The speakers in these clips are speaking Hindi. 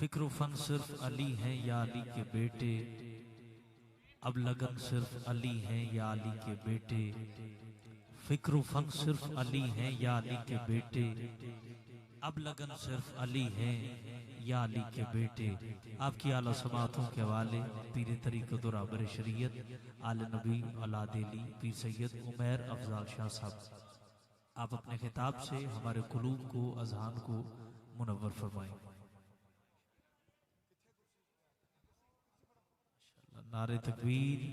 फिक्र फन सिर्फ अली हैं या अली के बेटे, अब लगन सिर्फ अली हैं या अली के बेटे। फिक्र फन सिर्फ अली हैं या अली के बेटे, अब लगन सिर्फ अली हैं या अली के बेटे। आपकी आला समातों के हवाले पीर तरीक़त और आबर शरीयत आले नबी औलाद-ए-अली पीर सैयद उमैर अफजाल शाह साहब, आप अपने खिताब से हमारे कुलूब को, अज़हान को मुनव्वर फरमाएं। नारे तकबीर,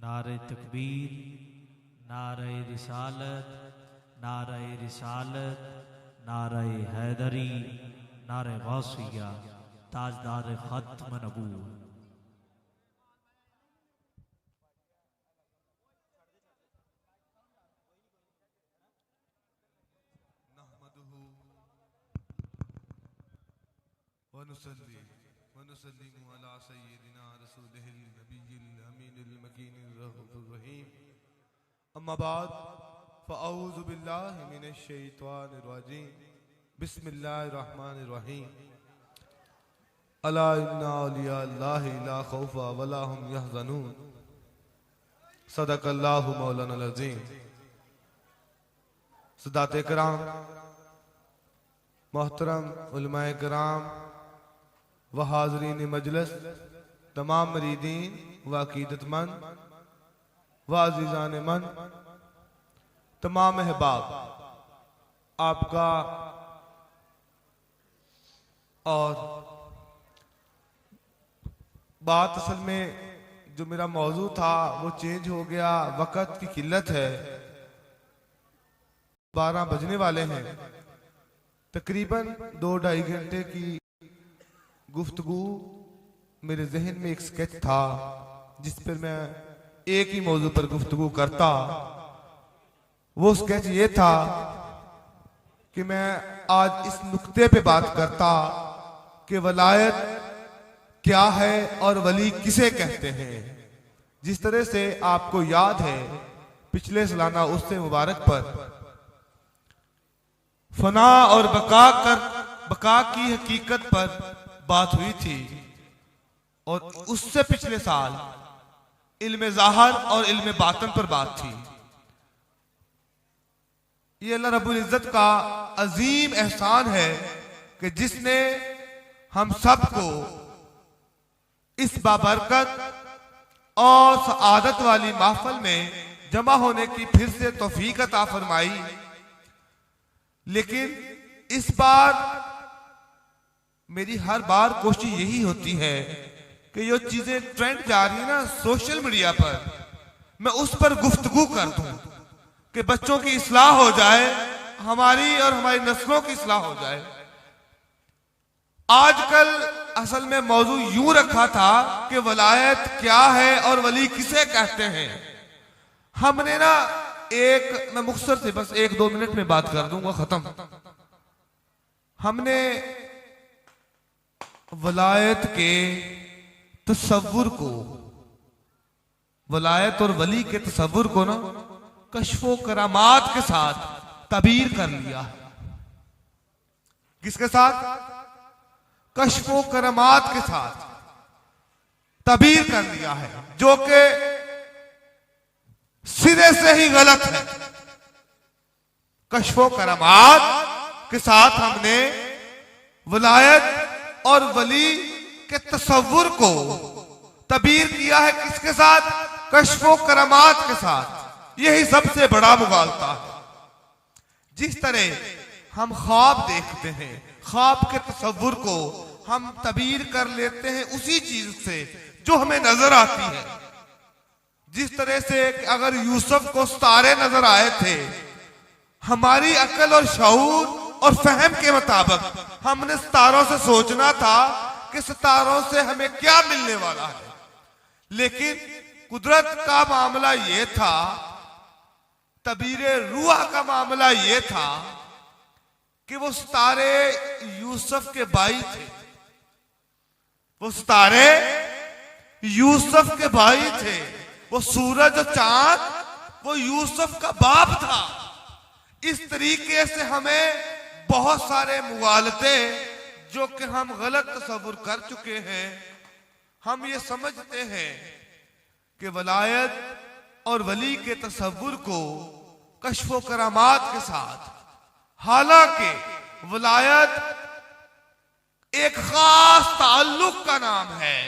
नारे तकबीर, नारे रिसालत, नारे रिसालत, नारे हैदरी, नारे गौसिया, ताजदार खत्म नबूवत। वनुसल्ली वनुसल्लिमु अला सय्यिदिना रसूलिहिल नबिय्यिल अमीनिल मकीनिर रऊफिर रहीम। अम्मा बाद फ़अऊज़ु बिल्लाहि मिनश शैतानिर रजीम। बिस्मिल्लाहिर रहमानिर रहीम। अला इन्ना औलिया अल्लाहि ला खौफ़ा वला हुम यहज़नून। सदक़ल्लाहु मौलानाल अज़ीम। सदाते किराम, मोहतरम उलमाए किराम व हाज़रीन मजलिस, तमाम मरीदीन व अकीदतमंद व अज़ीज़ान मन, तमाम अहबाब, आपका और बात असल में जो मेरा मौजू था वो चेंज हो गया। वक़्त की किल्लत है, 12 बजने वाले हैं। तकरीबन 2-2.5 घंटे की गुफ्तगू मेरे जहन में एक स्केच था जिस पर मैं एक ही मौजू पर गुफ्तगू करता। वो स्केच ये था कि मैं आज इस नुक्ते पे बात करता कि वलायत क्या है और वली किसे कहते हैं। जिस तरह से आपको याद है पिछले सालाना उससे मुबारक पर फना और बका की हकीकत पर बात हुई थी, और उससे पिछले साल इल्म ज़ाहिर और इल्म बातिन पर बात थी। ये अल्लाह रब्बुल इज्जत का अजीम एहसान है कि जिसने हम सबको इस बाबरकत और सआदत वाली महफिल में जमा होने की फिर से तौफीक अता फरमाई। लेकिन इस बार मेरी हर बार कोशिश यही होती है कि जो चीजें ट्रेंड जा रही है ना सोशल मीडिया पर, मैं उस पर गुफ्तगू कर दूं कि बच्चों की इस्लाह हो जाए, हमारी और हमारी नस्लों की इस्लाह हो जाए। आजकल असल में मौजू यूं रखा था कि वलायत क्या है और वली किसे कहते हैं। हमने ना मैं मुख्तसर से बस 1-2 मिनट में बात कर दूंगा, खत्म। हमने वलायत के तसव्वुर को, वलायत और वली के तसव्वुर को ना कश्फो करामात के साथ तबीर कर लिया। किसके साथ? कश्फो करामात के साथ तबीर कर लिया है, जो कि सिरे से ही गलत है। कश्फो करामात के साथ हमने वलायत और वली के तसव्वुर को तबीर किया है। किसके साथ? कश्फो करामात के साथ। यही सबसे बड़ा मुगालता है। जिस तरह हम ख्वाब देखते हैं, ख्वाब के तसव्वुर को हम तबीर कर लेते हैं उसी चीज से जो हमें नजर आती है। जिस तरह से अगर यूसुफ को सितारे नजर आए थे, हमारी अकल और शऊर और फहम के मुताबिक हमने सितारों से सोचना था कि सितारों से हमें क्या मिलने वाला है। लेकिन कुदरत का मामला यह था, तबीरे रूह का मामला यह था कि वो सितारे यूसुफ के भाई थे। वो सितारे यूसुफ के भाई थे। वो सूरज और चांद वो यूसुफ का बाप था। इस तरीके से हमें बहुत सारे मुगालते जो कि हम गलत तसव्वुर कर चुके हैं। हम ये समझते हैं कि वलायत और वली के तसव्वुर को कश्फ करामात के साथ, हालांकि वलायत एक खास ताल्लुक का नाम है।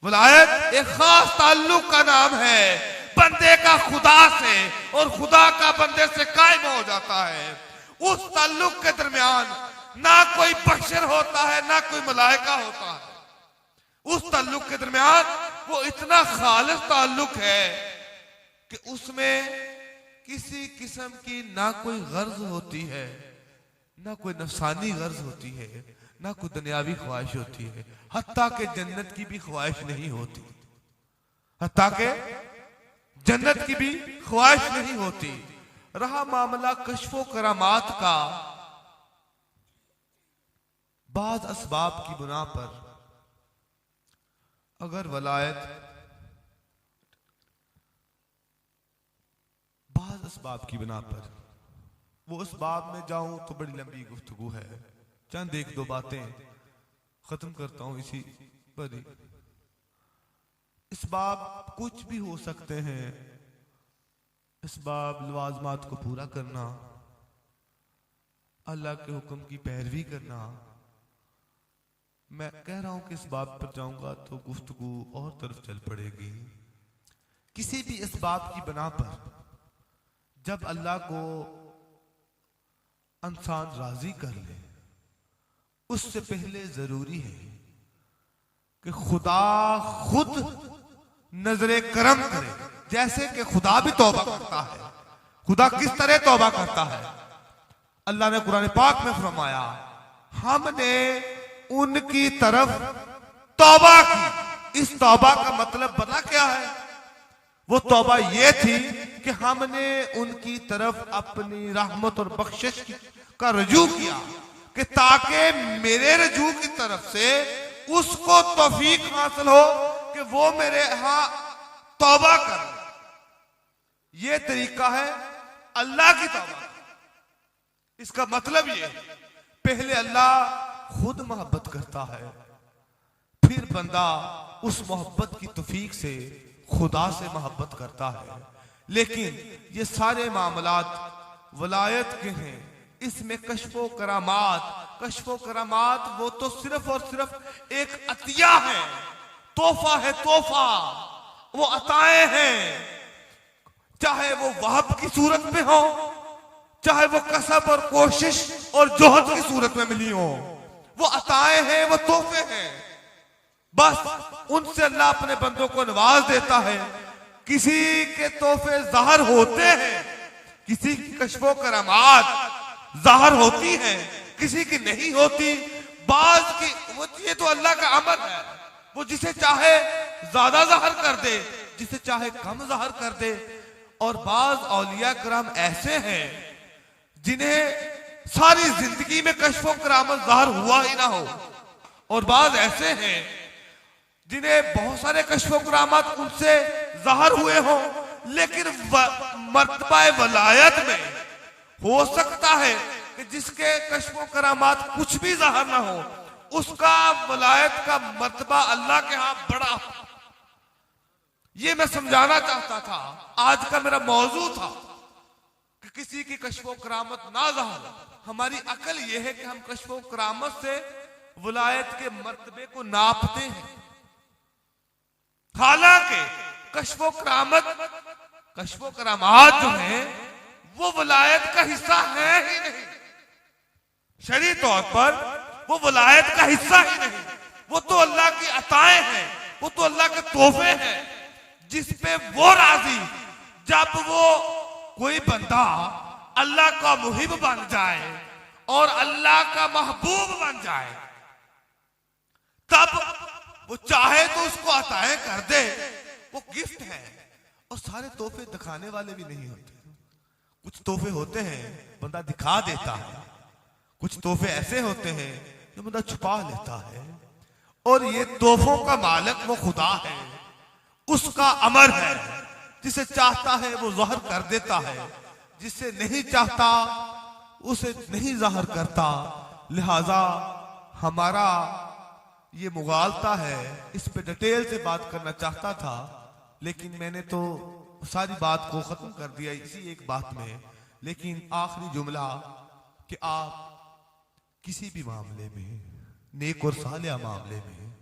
वलायत एक खास ताल्लुक का नाम है बंदे का खुदा से, और खुदा का बंदे से कायम हो जाता है। उस ताल्लुक के दरमियान ना कोई बशर होता है ना कोई मलाइका होता है। उस ताल्लुक के दरमियान वो इतना खालिस ताल्लुक है कि उसमें किसी किस्म की ना कोई गर्ज होती है, ना कोई नफसानी गर्ज होती है, ना कोई दुनियावी ख्वाहिश होती है, हत्ता के जन्नत की भी ख्वाहिश नहीं होती, हत्ता के जन्नत की भी ख्वाहिश नहीं होती। रहा मामला कश्फो करामात का, बाज़ असबाब की बुना पर अगर वलायत, बाज़ असबाब की बुना पर, वो उस बाब में जाऊं तो बड़ी लंबी गुफ्तगू है, चंद एक दो बातें खत्म करता हूं इसी पर ही। इस बाब कुछ भी हो सकते हैं, इस बाब लवाजमात को पूरा करना, अल्लाह के हुक्म की पैरवी करना। मैं कह रहा हूं कि इस बाब पर जाऊंगा तो गुफ्तगू और तरफ चल पड़ेगी। किसी भी इस बाब की बना पर जब अल्लाह को इंसान राजी कर ले, उससे पहले जरूरी है कि खुदा खुद नजरे करम करे। जैसे कि खुदा भी तौबा करता है। खुदा किस तरह तौबा करता है? अल्लाह ने कुरान पाक में फरमाया, हमने उनकी तरफ तौबा की। इस तौबा का मतलब पता क्या है? वो तौबा ये थी कि हमने उनकी तरफ अपनी रहमत और बख्शिश का रजू किया, कि ताकि मेरे रजू की तरफ से उसको तौफीक हासिल हो कि वो मेरे यहां तौबा करे। ये तरीका है अल्लाह की तौबा। इसका मतलब ये, पहले अल्लाह खुद मोहब्बत करता है, फिर बंदा उस मोहब्बत की तौफीक से खुदा से मोहब्बत करता है। लेकिन ये सारे मामलात वलायत के हैं। इसमें कश्फो करामात वो तो सिर्फ और सिर्फ एक अतिया है, तोहफा है, तोहफा, वो अताएं हैं। चाहे वो वहब की सूरत में हो, चाहे वो कसब और कोशिश और जोहद की सूरत में मिली हो, वो अताएं हैं, वो तोहफे हैं। बस उनसे अल्लाह अपने बंदों को नवाज देता है। किसी के तोहफे ज़ाहिर होते हैं, किसी की कश्फो करामात ज़ाहिर होती है, किसी की नहीं होती। बाज की वो, ये तो अल्लाह का अमर है। वो जिसे चाहे ज्यादा ज़ाहिर कर दे, जिसे चाहे कम ज़ाहिर कर दे। और बाज औलिया कराम ऐसे हैं जिन्हें सारी जिंदगी में कश्फो करामत ज़ाहिर हुआ ही ना हो, और बाज ऐसे हैं जिन्हें बहुत सारे कश्फो करामत उनसे ज़ाहिर हुए हो, लेकिन मर्तबा वलायत में हो सकता है कि जिसके कश्फो करामात कुछ भी ज़ाहिर ना हो, उसका वलायत का मर्तबा अल्लाह के यहां बड़ा। ये मैं समझाना चाहता था। आज का मेरा मौजू था कि किसी की कश्फो करामत ना ज़ाहिर। हमारी अकल यह है कि हम कश्फो करामत से वलायत के मर्तबे को नापते हैं। हालांकि कश्फो करामात जो है वो वलायत का हिस्सा है ही नहीं। शरई तौर पर वो वलायत का हिस्सा ही नहीं। वो तो अल्लाह की अताएं हैं, वो तो अल्लाह के तोहफे हैं, जिसपे वो राजी जब वो कोई बंदा अल्लाह का मुहिब बन जाए और अल्लाह का महबूब बन जाए, तब वो चाहे तो उसको अताएं कर दे। वो गिफ्ट है। और सारे तोहफे दिखाने वाले भी नहीं होते। कुछ तोहफे होते हैं बंदा दिखा देता है, कुछ तोहफे ऐसे होते हैं जो बंदा छुपा लेता है। और ये तोहफों का मालिक वो खुदा है, उसका अमर है। जिसे चाहता है वो ज़ाहिर कर देता है, जिसे नहीं चाहता उसे नहीं ज़ाहिर करता। लिहाजा हमारा ये मुगालता है, इस पे डिटेल से बात करना चाहता था, लेकिन मैंने तो सारी बात को खत्म कर दिया इसी एक बात में। लेकिन आखिरी जुमला कि आप किसी भी मामले में, नेक और सालिया मामले में,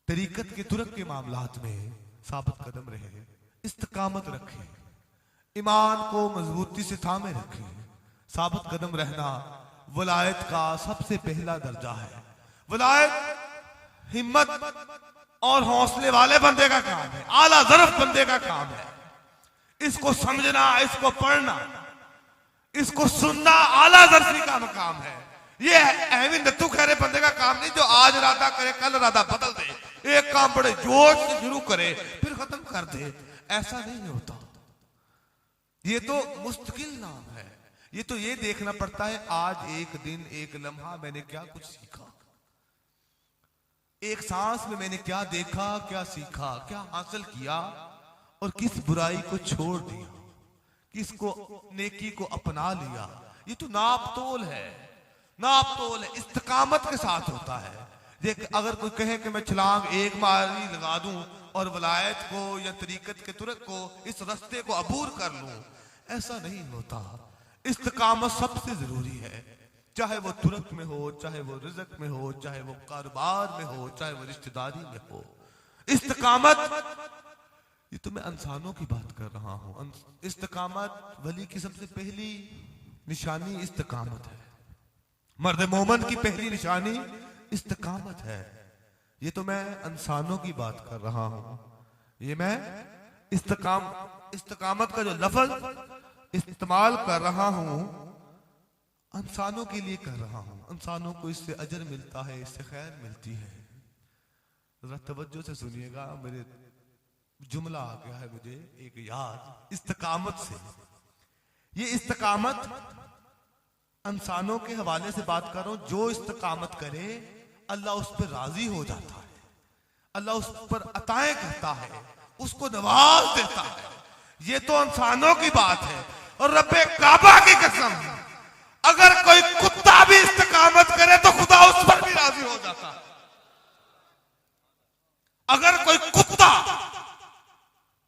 तरीकत के तुरक के मामलात में साबित कदम रहे, इस्तकामत रखें, ईमान को मजबूती से थामे रखें। साबित कदम रहना वलायत का सबसे पहला दर्जा है। वलायत हिम्मत और हौसले वाले बंदे का काम है, आला ज़रफ़ बंदे का काम है। इसको समझना, इसको पढ़ना, इसको सुनना आला ज़रफ़ी का मकाम है। ये अहमी नत्थू खैरे बंदे का काम नहीं जो आज इरादा करे कल इरादा बदल दे, एक काम बड़े जोश से शुरू करे फिर खत्म कर दे। ऐसा नहीं होता। ये तो मुस्तकिल नाम है। ये तो ये देखना पड़ता है आज एक दिन एक लम्हा मैंने क्या कुछ सीखा, एक सांस में मैंने क्या देखा, क्या सीखा, क्या हासिल किया और किस बुराई को छोड़ दिया, किसको नेकी को अपना लिया। ये तो नाप तोल है, नाप तोल है, इस्तकामत के साथ होता है। देख अगर कोई कहे कि मैं छलांग एक मारी लगा दूं और वलायत को या तरीकत के तुरक को इस रास्ते को अबूर कर लूं, ऐसा नहीं होता। इस्तकामत सबसे जरूरी है, चाहे वो तुरक में हो, चाहे वो रिज़्क में हो, चाहे वो कारोबार में हो, चाहे वो रिश्तेदारी में हो। इस्तकामत, ये तो मैं इंसानों की बात कर रहा हूं। इस्तकामत वली की सबसे पहली निशानी इस्तकामत है। मर्द मोमन की पहली निशानी इस्तकामत है। ये तो मैं इंसानों की बात कर रहा हूं। ये मैं इस्तकामत का जो लफ्ज इस्तेमाल कर रहा हूं इंसानों के लिए कर रहा हूं। इंसानों को इससे अजर मिलता है, इससे खैर मिलती है। जरा तवज्जो से सुनिएगा, मेरे जुमला आ गया है मुझे एक याद इस्तकामत से। ये इस्तकामत इंसानों के हवाले से बात कर रहा हूं। जो इस्तकामत करे अल्लाह उस पर राजी हो जाता है, अल्लाह उस पर अताएं करता है, उसको नवाज देता है। ये तो इंसानों की बात है। और रब्बे काबा की कसम, अगर कोई कुत्ता भी इस्तकामत करे तो खुदा उस पर भी राजी हो जाता है। अगर कोई कुत्ता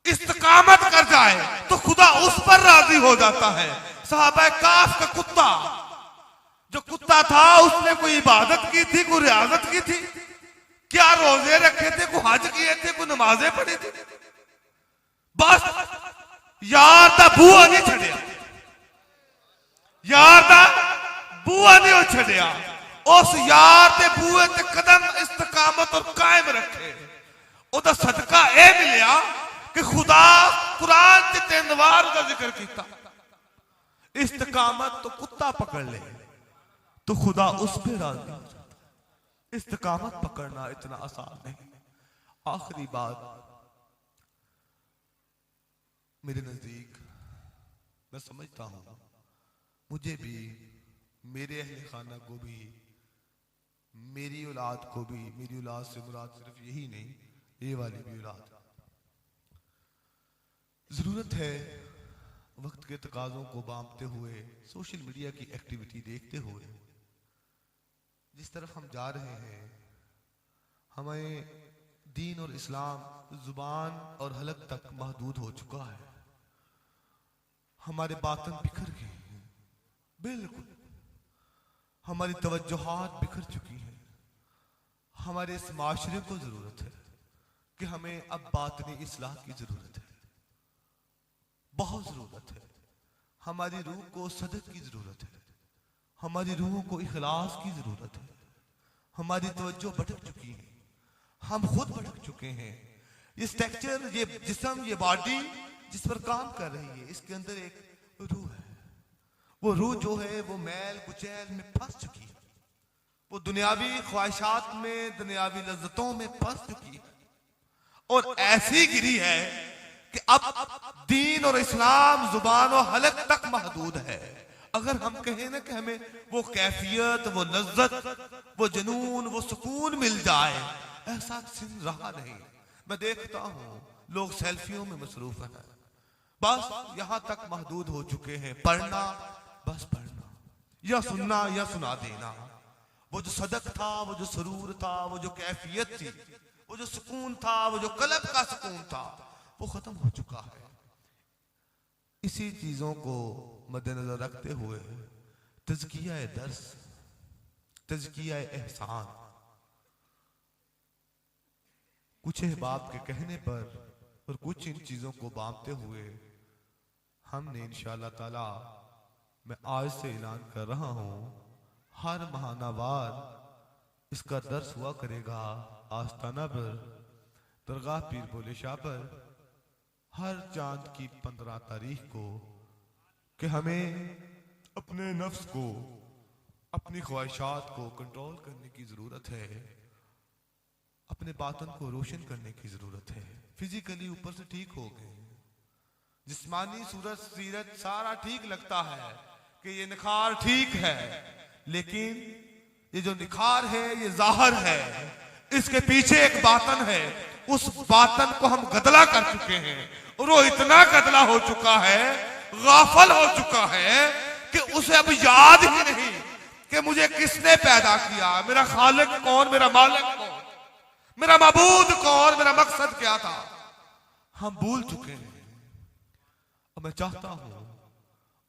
इस्तकामत कर जाए तो खुदा उस पर राजी हो जाता है। सहाबा काफ का कुत्ता, जो कुत्ता था उसने कोई इबादत की थी, कोई रियाजत की थी, क्या रोजे रखे थे, कोई हज किए थे, कोई नमाजें पढ़ी थी, बस यार दा बूआ नहीं छड़िया, यार दा बूआ नहीं छड़िया। उस यार दे बूए ते कदम इस्तकामत और कायम रखे। ओदा सदका ए मिलिया कि खुदा कुरान च 3 बार का जिक्र किया। इस्तकामत तो कुत्ता पकड़ ले तो खुदा उस पे राजी हो जाता। इस्तकामत पकड़ना इतना आसान नहीं। आखिरी बात मेरे नजदीक, मैं समझता हूं मुझे भी, मेरे अहले खाना को भी, मेरी औलाद को भी, मेरी औलाद से मुराद सिर्फ यही नहीं, ये वाली भी औलाद, जरूरत है वक्त के तकाजों को बांधते हुए, सोशल मीडिया की एक्टिविटी देखते हुए, जिस तरफ हम जा रहे हैं, हमें दीन और इस्लाम जुबान और हलक तक महदूद हो चुका है। हमारे बातन बिखर गए हैं, बिल्कुल हमारी तवज्जोहात बिखर चुकी हैं। हमारे इस माशरे को जरूरत है कि हमें अब बातनी इस्लाह की जरूरत है, बहुत जरूरत है। हमारी रूह को सदक की जरूरत है, हमारी रूह को इखलास की जरूरत है। हमारी तवज्जो भटक चुकी है, हम खुद भटक चुके हैं। ये स्ट्रक्चर, ये जिस्म, ये बॉडी जिस पर काम कर रही है, इसके अंदर एक रूह है। वो रूह जो है वो मैल कुचैल में फंस चुकी है, वो दुनियावी ख्वाहिशात में, दुनियावी लज्जतों में फंस चुकी है और ऐसी गिरी है कि अब दीन और इस्लाम जुबान और हलक तक महदूद है। अगर हम कहें ना कि हमें वो कैफियत, वो लज्जत, वो जुनून, वो सुकून मिल जाए, ऐसा सिन रहा नहीं। मैं देखता हूं लोग सेल्फियों में मसरूफ हैं, बस यहां तक महदूद हो चुके हैं। पढ़ना, बस पढ़ना, या सुनना या सुना देना। वो जो सदक था, वो जो सरूर था, वो जो कैफियत थी, वो जो सुकून था, वो जो कल्ब का सुकून था, वो खत्म हो चुका है। इसी चीजों को मद्देनजर रखते हुए तज़किया दर्स, तज़किया एहसान, कुछ अहबाब के कहने पर और कुछ इन चीजों को बांधते हुए हमने इंशाअल्लाह ताला, मैं आज से ऐलान कर रहा हूं, हर महानावार इसका दर्स हुआ करेगा आस्ताना पर, दरगाह पीर बोले शाह पर, हर चांद की 15 तारीख को, कि हमें अपने नफ्स को, अपनी ख्वाहिशात को कंट्रोल करने की जरूरत है, अपने बातन को रोशन करने की जरूरत है। फिजिकली ऊपर से ठीक हो गए, जिस्मानी सूरत सीरत सारा ठीक लगता है कि ये निखार ठीक है, लेकिन ये जो निखार है ये जाहिर है, इसके पीछे एक बातन है। उस बातन को हम गदला कर चुके हैं और वो इतना गदला हो चुका है, गाफल हो चुका है कि उसे अब याद ही नहीं कि मुझे किसने पैदा किया, मेरा खालिक कौन, मेरा मालिक कौन, मेरा माबूद कौन, मेरा मकसद क्या था, हम भूल चुके हैं। और मैं चाहता हूं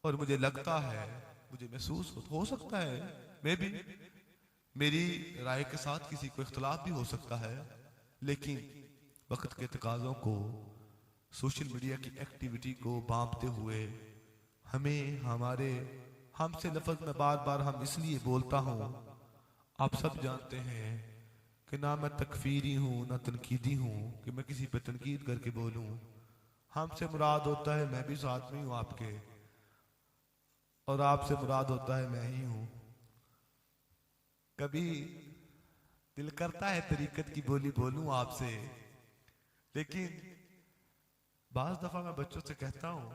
और मुझे लगता है, मुझे महसूस हो सकता है, मैं भी, मेरी राय के साथ किसी को इख्तलाफ भी हो सकता है, लेकिन वक्त के तकाज़ों को, सोशल मीडिया की एक्टिविटी को भांपते हुए हमें, हमारे, हमसे लफ्ज में बार बार हम इसलिए बोलता हूं, आप सब जानते हैं कि ना मैं तकफीरी हूं ना तनकीदी हूं कि मैं किसी पे तनकीद करके बोलूं। हमसे मुराद होता है मैं भी साथ में हूं आपके, और आपसे मुराद होता है मैं ही हूं। कभी दिल करता है तरीकत की बोली बोलूं आपसे, लेकिन बाज दफा मैं बच्चों से कहता हूं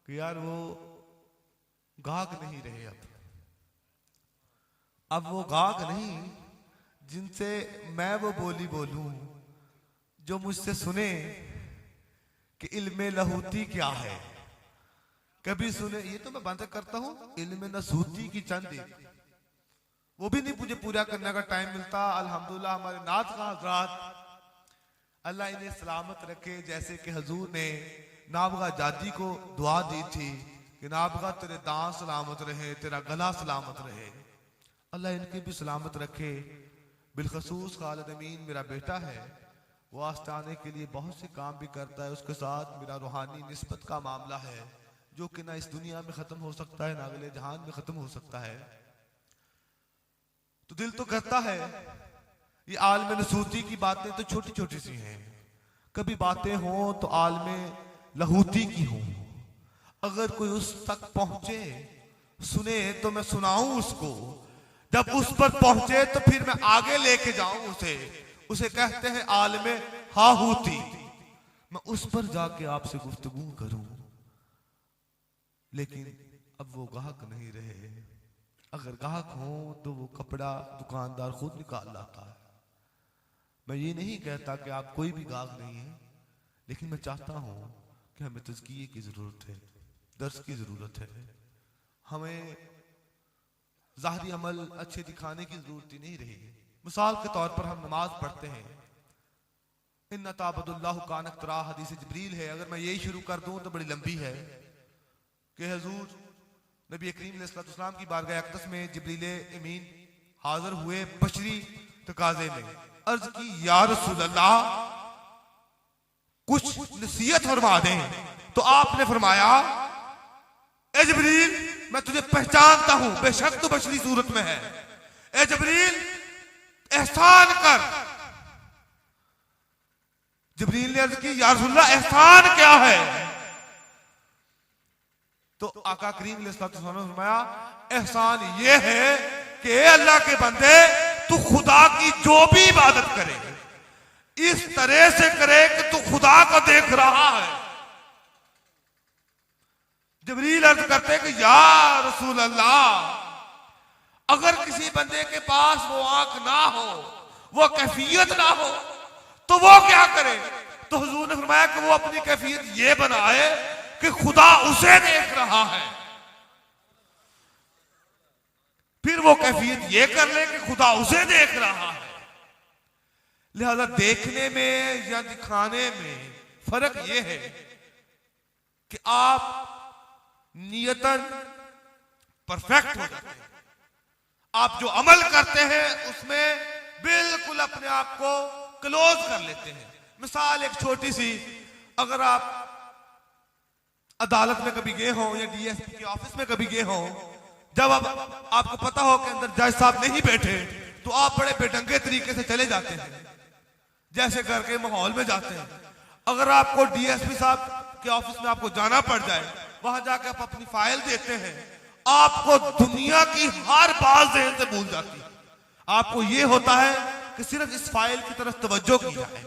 कि यार वो गाहक नहीं रहे, अब वो गाहक नहीं जिनसे मैं वो बोली बोलूं जो मुझसे सुने कि इल्मे लहूती क्या है। कभी सुने, ये तो मैं बंद करता हूं, इल्मे नसूती की चंद, वो भी नहीं मुझे पूरा करने का टाइम मिलता। अल्हम्दुलिल्लाह हमारे नात का हजरात, अल्लाह इन्हें सलामत रखे, जैसे कि हुजूर ने नाबगा जादी को दुआ दी थी कि नाबगा तेरे दांत सलामत रहे, तेरा गला सलामत रहे, अल्लाह इनके भी सलामत रखे। बिलखसूस खालिद अमीन मेरा बेटा है, वो आस्ताने के लिए बहुत से काम भी करता है, उसके साथ मेरा रूहानी निस्बत का मामला है जो कि ना इस दुनिया में खत्म हो सकता है ना अगले जहान में खत्म हो सकता है। तो दिल तो करता है, ये आलम नसूती की बातें तो छोटी छोटी सी हैं, कभी बातें हों तो आलम लहूती की हों, अगर कोई उस तक पहुंचे, सुने तो मैं सुनाऊं उसको, जब उस पर पहुंचे तो फिर मैं आगे लेके जाऊं उसे कहते हैं आलम हाहूती, मैं उस पर जाके आपसे गुफ्तगू करूं। लेकिन अब वो गाहक नहीं रहे, अगर गाहक हो तो वो कपड़ा दुकानदार खुद निकाल लाता है। मैं ये नहीं कहता कि आप कोई भी गाहक नहीं है, लेकिन मैं चाहता हूं कि हमें तज़किये की जरूरत है, दर्स की जरूरत है, हमें ज़ाहिरी अमल अच्छे दिखाने की जरूरत ही नहीं रही। मिसाल के तौर पर हम नमाज पढ़ते हैं, इन्ना ताबुदुल्लाह कानक तरा हदीस जिब्रील है, अगर मैं यही शुरू कर दूं तो बड़ी लंबी है कि हुजूर नबी करीम अलैहिस्सलाम की बारगाह अक़दस में जिब्रील अमीन हाजिर हुए बशरी तकाजे में, अर्ज की या रसूल अल्लाह कुछ नसीहत फरमा दें, तो आपने फरमाया ए जिब्रील मैं तुझे पहचानता हूं, बेशक तू बशरी सूरत में है, ए जिब्रील एहसान कर। जिब्रील ने अर्ज की या रसूल अल्लाह एहसान क्या है? तो आका करीम अलैहिस्सलाम ने फरमाया एहसान ये है कि अल्लाह के बंदे तू खुदा की जो भी इबादत करे इस तरह से करे कि तू खुदा को देख रहा है। जिब्रील अर्ज करते कि या रसूल अल्लाह अगर किसी बंदे के पास वो आंख ना हो, वो कैफियत ना हो, तो वो क्या करे? तो हुजूर ने फरमाया कि वो अपनी कैफियत ये बनाए कि खुदा उसे देख रहा है। फिर वो कैफियत ये कर ले कि खुदा उसे देख रहा है। लिहाजा देखने में या दिखाने में फर्क ये है कि आप नियतन परफेक्ट हो जाते हैं, आप जो अमल करते हैं उसमें बिल्कुल अपने आप को क्लोज कर लेते हैं। मिसाल एक छोटी सी, अगर आप अदालत में कभी गए हो या डीएसपी के ऑफिस में कभी गए हो, जब अब आपको पता हो कि अंदर जज साहब नहीं बैठे तो आप बड़े बेढंगे तरीके से चले जाते हैं, जैसे घर के माहौल में जाते हैं। अगर आपको डीएसपी साहब के ऑफिस में आपको जाना पड़ जाए, वहां जाकर आप अपनी फाइल देते हैं, आपको दुनिया की हर बात ज़हन से भूल जाती है। आपको यह होता है कि सिर्फ इस फाइल की तरफ तवज्जो की जाए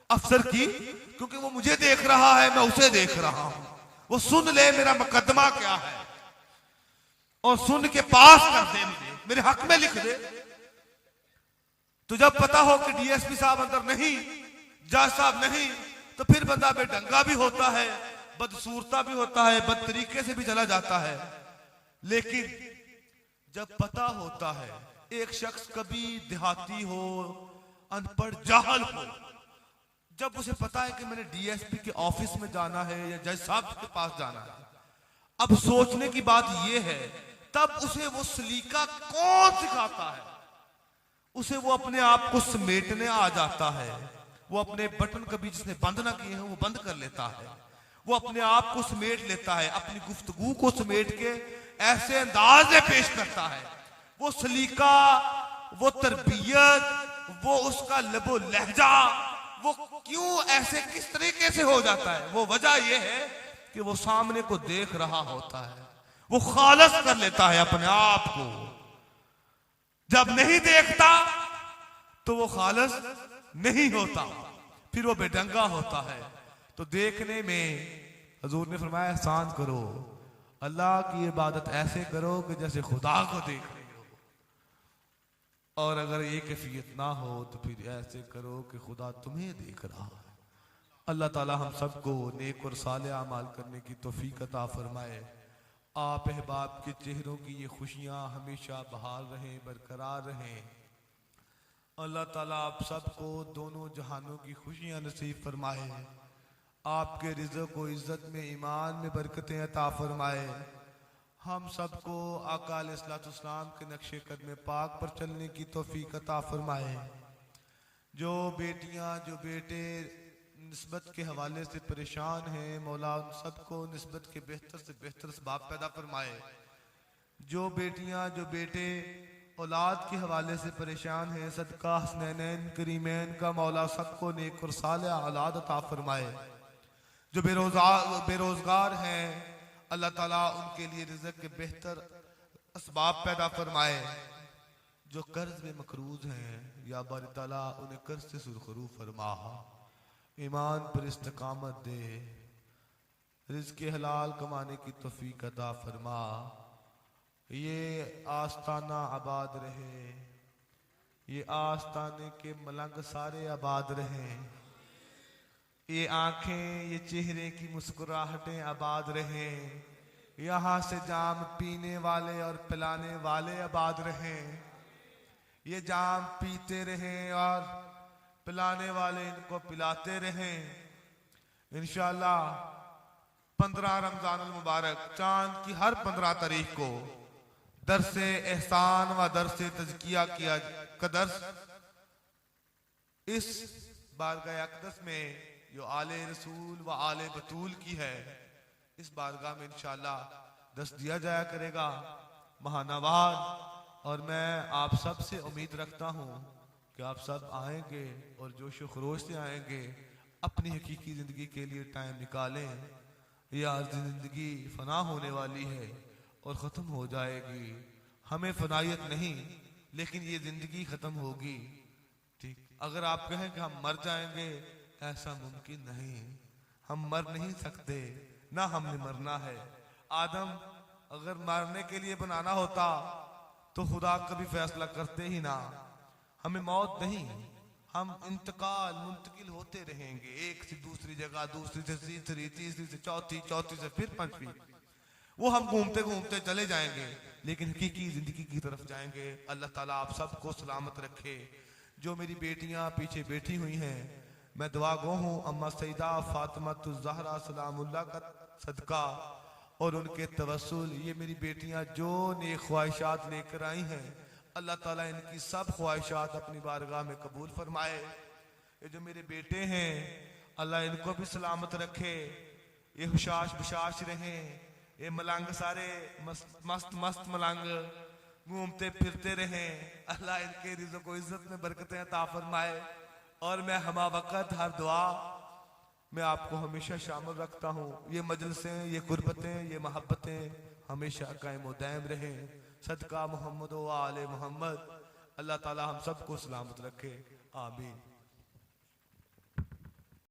अफसर की, क्योंकि वो मुझे देख रहा है, मैं उसे देख रहा हूं, वो सुन ले मेरा मुकदमा क्या है और सुन के पास कर दे, मेरे हक में लिख दे। तो जब पता हो कि डीएसपी साहब अंदर नहीं, जज साहब नहीं, तो फिर बंदा बेढंगा भी होता है, बदसूरता भी होता है, बद तरीके से भी चला जाता है। लेकिन जब पता होता है, एक शख्स कभी देहाती हो, अनपढ़ जाहल हो, जब उसे पता है कि मैंने डीएसपी के ऑफिस में जाना है या जज साहब के पास जाना है, अब सोचने की बात यह है, तब उसे वो सलीका कौन सिखाता है? उसे वो अपने आप को समेटने आ जाता है, वो अपने बटन कभी जिसने बंद ना किए हैं वो बंद कर लेता है, वो अपने आप को समेट लेता है, अपनी गुफ्तगू को समेट के ऐसे अंदाज में पेश करता है। वो सलीका, वो तरबियत, वो उसका लबो लहजा, वो क्यों ऐसे किस तरीके से हो जाता है? वो वजह यह है कि वो सामने को देख रहा होता है, वो खालस कर लेता है अपने आप को। जब नहीं देखता तो वो खालस नहीं होता, फिर वो बेढंगा होता है। तो देखने में हजूर ने फरमाया एहसान करो, अल्लाह की इबादत ऐसे करो कि जैसे खुदा को देख रहे हो, और अगर ये कैफियत ना हो तो फिर ऐसे करो कि खुदा तुम्हें देख रहा है। अल्लाह ताला हम सबको नेक और सालेह अमाल करने की तौफीक अता फरमाए। आप अहबाब के चेहरों की ये खुशियाँ हमेशा बहाल रहें, बरकरार रहें। अल्लाह ताला आप सबको दोनों जहानों की खुशियाँ नसीब फरमाए, आपके रिज़्क़ व इज़्ज़त में, ईमान में बरकतें अता फरमाए। हम सबको आका अलैहिस्सलाम के नक्शे कदम पाक पर चलने की तौफीक अता फरमाए। जो बेटियां, जो बेटे निस्बत के हवाले से परेशान हैं, मौला उन सबको निस्बत के बेहतर से बेहतर असबाब पैदा फरमाए। जो बेटियां, जो बेटे औलाद के हवाले से परेशान हैं, सदका हसनैन करीमैन का मौला सबको नेक और सालेह औलाद अता फरमाए। जो बेरोजगार हैं, अल्लाह ताला उनके लिए रिज़्क़ के बेहतर असबाब पैदा फरमाए। जो कर्ज में मकरूज हैं, या बारी ताला उन्हें कर्ज से सुरखरू फरमा, ईमान पर इस्तकामत दे, रिज़्क़ हलाल कमाने की तौफीक अता फरमा। ये आस्ताना आबाद रहे, ये आस्ताने के मलंग सारे आबाद रहें, ये आंखें, ये चेहरे की मुस्कुराहटें आबाद रहें, यहाँ से जाम पीने वाले और पिलाने वाले आबाद रहें, ये जाम पीते रहें और पिलाने वाले इनको पिलाते रहें। इंशाअल्लाह 15 रमजानुल मुबारक चांद की हर 15 तारीख को दरसे एहसान व दरसे तज़किया किया का दर्स इस बारगाह अक़दस में जो आले रसूल व आले बतूल की है, इस बारगाह में इंशाअल्लाह दर्स दिया जाया करेगा महानवाज। और मैं आप सब से उम्मीद रखता हूँ कि आप सब आएंगे और जोश व खरोश से आएंगे, अपनी हकीकी ज़िंदगी के लिए टाइम निकालें। यह ज़िंदगी फना होने वाली है और ख़त्म हो जाएगी, हमें फनायत नहीं, लेकिन ये ज़िंदगी ख़त्म होगी। ठीक, अगर आप कहें कि हम मर जाएंगे, ऐसा मुमकिन नहीं, हम मर नहीं सकते, ना हमने मरना है। आदम अगर मरने के लिए बनाना होता तो खुदा कभी फैसला करते ही ना। हमें मौत नहीं, हम इंतकाल मुंतकिल होते रहेंगे, एक से दूसरी जगह, दूसरी से तीसरी, तीसरी से चौथी, चौथी से फिर पांचवी, वो हम घूमते घूमते चले जाएंगे। लेकिन हकीकी जिंदगी की तरफ जाएंगे। अल्लाह ताला आप सबको सलामत रखे। जो मेरी बेटियां पीछे बैठी हुई हैं, मैं दुआ गो हूँ अम्मा सईदा फातिमा ज़हरा सलामुल्लाह का सदका और उनके तवस्सुल, ये मेरी बेटियां जो नेक ख्वाहिशात लेकर आई हैं, अल्लाह ताला इनकी सब ख्वाहिशात अपनी बारगाह में कबूल फरमाए। ये जो मेरे बेटे हैं, अल्लाह इनको भी सलामत रखे, ये हुशाश बशाश रहें। ये मलंग सारे मस्त मस्त मलंग घूमते फिरते रहें। अल्लाह इनके रिज़्क़ को इज्जत में बरकतें अता फरमाए। और मैं हमा वक़्त हर दुआ मैं आपको हमेशा शामिल रखता हूँ। ये मजलिसें, ये कुर्बतें, ये मोहब्बतें हमेशा कायम व दायम रहें। सदका मोहम्मद व आले मोहम्मद। अल्लाह ताला हम सबको सलामत रखे। आमीन।